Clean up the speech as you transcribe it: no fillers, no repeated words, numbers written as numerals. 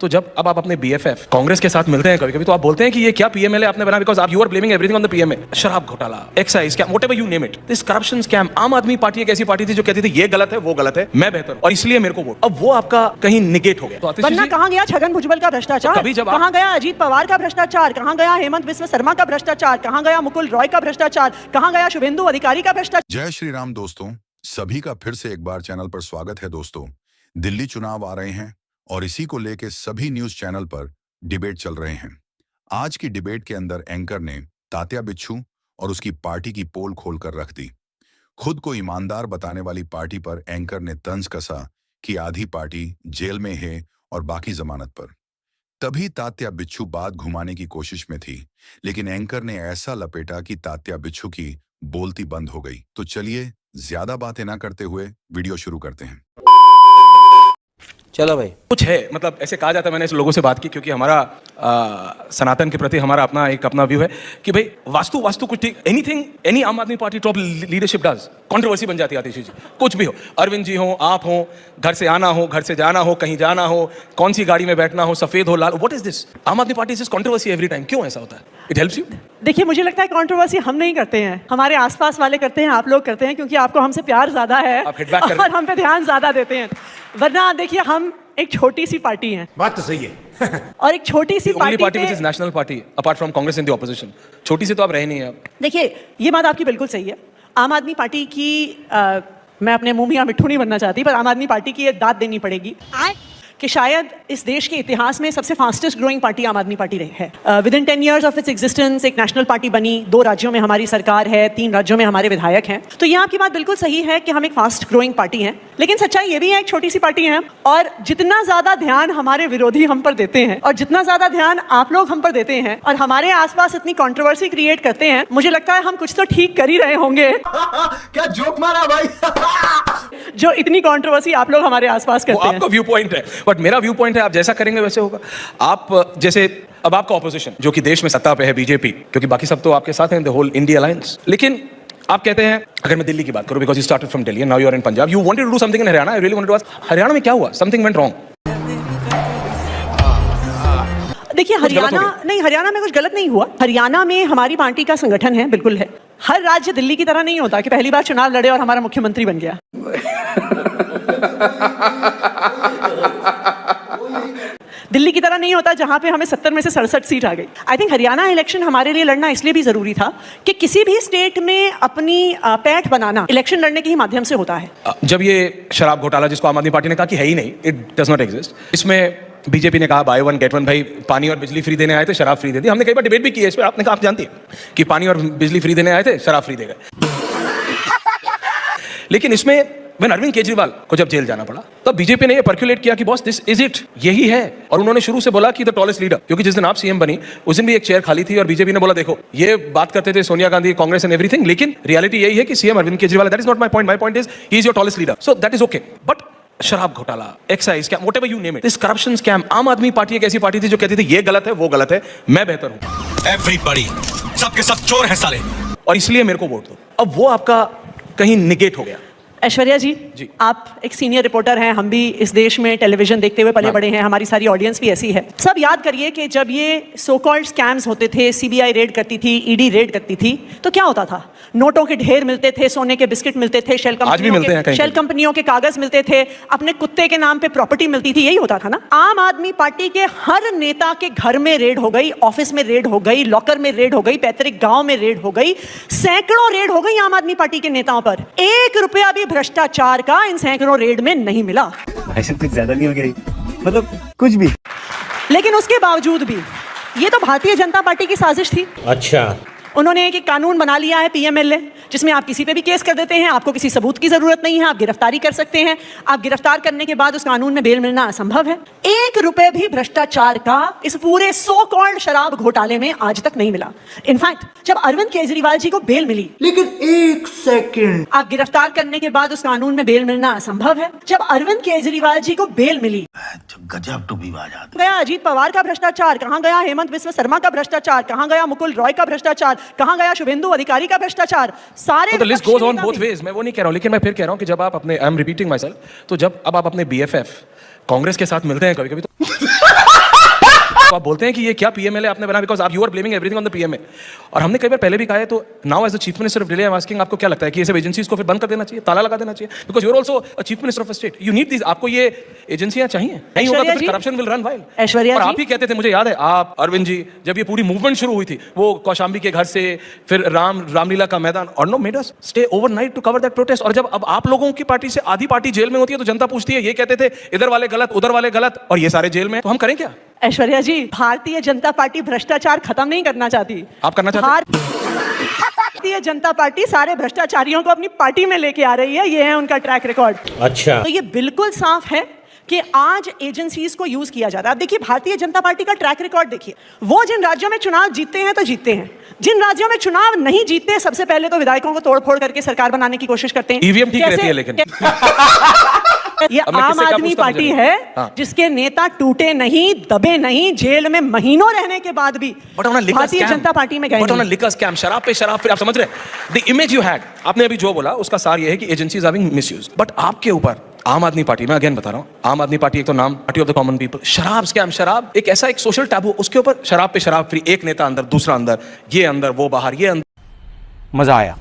तो जब अब आप अपने BFF कांग्रेस के साथ मिलते हैं कभी कभी तो आप बोलते हैं कि ये क्या PMLA आपने बना, बिकॉज आप you are blaming everything on the PMA। शराब घोटाला, excise scam, whatever you name it, this corruption scam. Aam Aadmi party एक ऐसी पार्टी थी जो कहती थी ये गलत है, वो गलत है, मैं बेहतर हूं और इसलिए मेरे को वोट। अब वो आपका कहीं निगेट हो गया। तो वरना कहां गया छगन भुजबल का भ्रष्टाचार, कहां गया अजीत पवार का भ्रष्टाचार, कहां गया हेमंत बिस्वा शर्मा का भ्रष्टाचार, कहां गया मुकुल रॉय का भ्रष्टाचार, कहां गया शुभेंदु अधिकारी का भ्रष्टाचार। जय श्री राम दोस्तों, सभी का फिर से एक बार चैनल पर स्वागत है। दोस्तों, दिल्ली चुनाव आ रहे हैं और इसी को लेके सभी न्यूज चैनल पर डिबेट चल रहे हैं। आज की डिबेट के अंदर एंकर ने तात्या बिच्छू और उसकी पार्टी की पोल खोलकर रख दी। खुद को ईमानदार बताने वाली पार्टी पर एंकर ने तंज कसा कि आधी पार्टी जेल में है और बाकी जमानत पर। तभी तात्या बिच्छू बात घुमाने की कोशिश में थी, लेकिन एंकर ने ऐसा लपेटा कि तात्या बिच्छू की बोलती बंद हो गई। तो चलिए ज्यादा बातें ना करते हुए वीडियो शुरू करते हैं। चलो भाई, कुछ है, मतलब ऐसे कहा जाता है, मैंने ऐसे लोगों से बात की क्योंकि हमारा सनातन के प्रति हमारा अपना व्यू है कि भाई वास्तु कुछ ठीक, एनीथिंग एनी आम Aadmi party top leadership does, controversy बन जाती है आतिशी जी, कुछ भी हो, अरविंद जी हो, आप हो, घर से आना हो, घर से जाना हो, कहीं जाना हो, कौन सी गाड़ी में बैठना हो, सफेद हो लाल, व्हाट इज दिस? आम Aadmi party is controversy every time. क्यों ऐसा होता है? It helps you. देखिए, मुझे लगता है कंट्रोवर्सी हम नहीं करते हैं, हमारे आसपास वाले करते हैं, आप लोग करते हैं क्योंकि आपको हमसे प्यार ज्यादा है और हम पे ध्यान ज्यादा देते हैं। वरना देखिए, हम एक छोटी सी पार्टी हैं। बात तो सही है। और एक छोटी सी party which is national party apart from Congress in the opposition. छोटी सी तो आप रहे नहीं हैं। देखिए, ये बात आपकी बिल्कुल सही है। आम आदमी पार्टी की मैं अपने मुंह में मिट्ठू नहीं बनना चाहती, पर आम आदमी पार्टी की एक दाद देनी पड़ेगी कि शायद इस देश के इतिहास में सबसे फास्टेस्ट ग्रोइंग पार्टी आम आदमी पार्टी रही है। Within 10 years of its existence एक नेशनल पार्टी बनी, 2 राज्यों में हमारी सरकार है, 3 राज्यों में हमारे विधायक हैं। तो ये आपकी बात बिल्कुल सही है कि हम एक फास्ट ग्रोइंग पार्टी हैं, लेकिन सच्चाई ये भी है एक छोटी सी पार्टी है। और जितना ज्यादा ध्यान हमारे विरोधी हम पर देते हैं और जितना ज्यादा ध्यान आप लोग हम पर देते हैं और हमारे आसपास इतनी कंट्रोवर्सी क्रिएट करते हैं, मुझे लगता है हम कुछ तो ठीक कर ही रहे होंगे। क्या जोक मारा भाई। जो इतनी कंट्रोवर्सी आप लोग हमारे आसपास करते हैं। आपका व्यू पॉइंट है, बट मेरा व्यू पॉइंट है आप जैसा करेंगे वैसे होगा। आप जैसे अब आपका ऑपोजिशन जो कि देश में सत्ता पे है बीजेपी, क्योंकि बाकी सब तो आपके साथ हैं, द होल इंडिया अलायंस। लेकिन आप कहते हैं, अगर मैं दिल्ली की बात करूं, because you started from Delhi and now you are in Punjab, you wanted to do something in Haryana, I really wanted to ask, Haryana में क्या हुआ? Something went wrong. देखिए, हरियाणा में कुछ गलत नहीं हुआ। हरियाणा में हमारी पार्टी का संगठन है, बिल्कुल है। हर राज्य दिल्ली की तरह नहीं होता कि पहली बार चुनाव लड़े और हमारा मुख्यमंत्री बन गया। दिल्ली की तरह नहीं होता जहां पे हमें 70 में से 67 सीट आ गई। आई थिंक हरियाणा इलेक्शन हमारे लिए लड़ना इसलिए भी जरूरी था कि किसी भी स्टेट में अपनी पैठ बनाना इलेक्शन लड़ने के ही माध्यम से होता है। जब ये शराब घोटाला, जिसको आम आदमी पार्टी ने कहा कि है ही नहीं, इट डज नॉट एग्जिस्ट, इसमें बीजेपी ने कहा बाय वन गेट वन, भाई पानी और बिजली फ्री देने आए थे, शराब फ्री दे दी। हमने कई बार डिबेट भी की है इस पर, आपने कहा आप जानती है कि पानी और बिजली फ्री देने आए थे, शराब फ्री दे गए। लेकिन इसमें when अरविंद केजरीवाल को जब जेल जाना पड़ा, तब बीजेपी ने ये पर्कुलेट किया कि बॉस दिस इज इट, यही है। और उन्होंने शुरू से बोला कि द टॉलेस्ट लीडर, क्योंकि जिस दिन आप सीएम बनी उस दिन भी एक चेयर खाली थी और बीजेपी ने बोला देखो, ये बात करते थे Sonia Gandhi, Congress and everything, लेकिन रियलिटी यही है कि CM Arvind Kejriwal, that is not my point, my point is he is your tallest leader, so that is okay. But शराब घोटाला, excise scam, whatever you name it, this corruption scam. Aam Aadmi party एक ऐसी party थी जो कहती थी ये गलत है, वो गलत है, मैं बेहतर हूं, एवरीबॉडी, सबके सब चोर हैं साले, और इसलिए मेरे को वोट दो। अब वो आपका कहीं निगेट हो गया। ऐश्वर्या जी, आप एक सीनियर रिपोर्टर हैं, हम भी इस देश में टेलीविजन देखते हुए पले बड़े हैं, हमारी सारी ऑडियंस भी ऐसी है। सब याद करिए कि जब ये सो कॉल्ड स्कैम्स होते थे, सीबीआई रेड करती थी, ईडी रेड करती थी, तो क्या होता था? नोटों के ढेर मिलते थे, सोने के बिस्किट मिलते थे, शेल कंपनियों के कागज मिलते थे, अपने कुत्ते के नाम पे प्रॉपर्टी मिलती थी, यही होता था ना। आम आदमी पार्टी के हर नेता के घर में रेड हो गई, ऑफिस में रेड हो गई, लॉकर में रेड हो गई, पैतृक गांव में रेड हो गई, सैकड़ों रेड हो गई आम आदमी पार्टी के नेताओं पर। 1 रुपया भी भ्रष्टाचार का इन सैकड़ों रेड में नहीं मिला। ऐसे कुछ ज्यादा नहीं हो गई, मतलब कुछ भी। लेकिन उसके बावजूद भी ये तो भारतीय जनता पार्टी की साजिश थी। अच्छा, उन्होंने एक कानून बना लिया है PMLA, जिसमें आप किसी पे भी केस कर देते हैं, आपको किसी सबूत की जरूरत नहीं है, आप गिरफ्तारी कर सकते हैं। आप गिरफ्तार करने के बाद उस कानून में बेल मिलना असंभव है। 1 रुपए भी भ्रष्टाचार का इस पूरे सो कॉल्ड शराब घोटाले में आज तक नहीं मिला। इनफैक्ट जब अरविंद केजरीवाल जी को बेल मिली, लेकिन 1 सेकंड, आप गिरफ्तार करने के बाद उस कानून में बेल मिलना असंभव है। जब अरविंद केजरीवाल जी को बेल मिली, गजब टू विवाद गया अजीत पवार का भ्रष्टाचार, कहां गया हेमंत बिस्वा शर्मा का भ्रष्टाचार, कहां गया मुकुल रॉय का भ्रष्टाचार, कहां गया शुभेंदु अधिकारी का भ्रष्टाचार, सारे the list goes on both ways। मैं वो नहीं कह रहा हूं, लेकिन मैं फिर कह रहा हूं कि जब आप अपने, I am repeating my self, तो जब अब आप अपने BFF कांग्रेस के साथ मिलते हैं कभी कभी तो तो आप बोलते हैं कि ये क्या पीएमएलए आपने बना, बिकॉज आप you are blaming everything on the PMA. और हमने कई बार पहले भी कहा है, तो now as the chief minister of Delhi I am asking, आपको क्या लगता है कि ये सब एजेंसीज को फिर बंद कर देना चाहिए, ताला लगा देना चाहिए? Because you are also a chief minister of a state, you need this, आपको ये एजेंसियां चाहिए, नहीं होगा तो फिर corruption will run wild. Aishwarya और जी, आप ही कहते थे, मुझे याद है, आप अरविंद जी, जब ये पूरी मूवमेंट शुरू हुई थी, वो कौशाम्बी के घर से फिर रामलीला का मैदान, और no made us stay overnight to cover that protest. और जब अब आप लोगों की पार्टी से आधी पार्टी जेल में होती है तो जनता पूछती है, ये कहते थे इधर वाले गलत उधर वाले गलत और ये सारे जेल में, तो हम करें क्या? ऐश्वर्या जी, भारतीय जनता पार्टी भ्रष्टाचार खत्म नहीं करना चाहती। आप करना चाहते हैं? भारतीय जनता पार्टी सारे भ्रष्टाचारियों को अपनी पार्टी में लेके आ रही है, ये है उनका ट्रैक रिकॉर्ड। अच्छा, तो ये बिल्कुल साफ है कि आज एजेंसीज को यूज किया जाता है। अब देखिए भारतीय जनता पार्टी का ट्रैक रिकॉर्ड देखिए, वो जिन राज्यों में चुनाव जीतते हैं तो जीतते हैं, जिन राज्यों में चुनाव नहीं जीतते सबसे पहले तो विधायकों को तोड़फोड़ करके सरकार बनाने की कोशिश करते हैं। ईवीएम ठीक रहती है लेकिन ये आम आदमी पार्टी है जिसके नेता टूटे नहीं, दबे नहीं, जेल में महीनों रहने के बाद भी भारतीय जनता पार्टी में गए नहीं। लिकर स्कैम, शराब पे शराब, फिर आप समझ रहे हैं द इमेज यू हैड, आपने अभी जो बोला उसका सार ये है कि agencies are being misused. But आपके ऊपर आम आदमी पार्टी, मैं अगेन बता रहा हूं, आम आदमी पार्टी एक तो नाम, party of the common people, शराब स्कैम, शराब एक ऐसा एक सोशल टैबू, उसके ऊपर शराब पे शराब फ्री, एक नेता अंदर, दूसरा अंदर, ये अंदर वो बाहर, ये अंदर। मजा आया।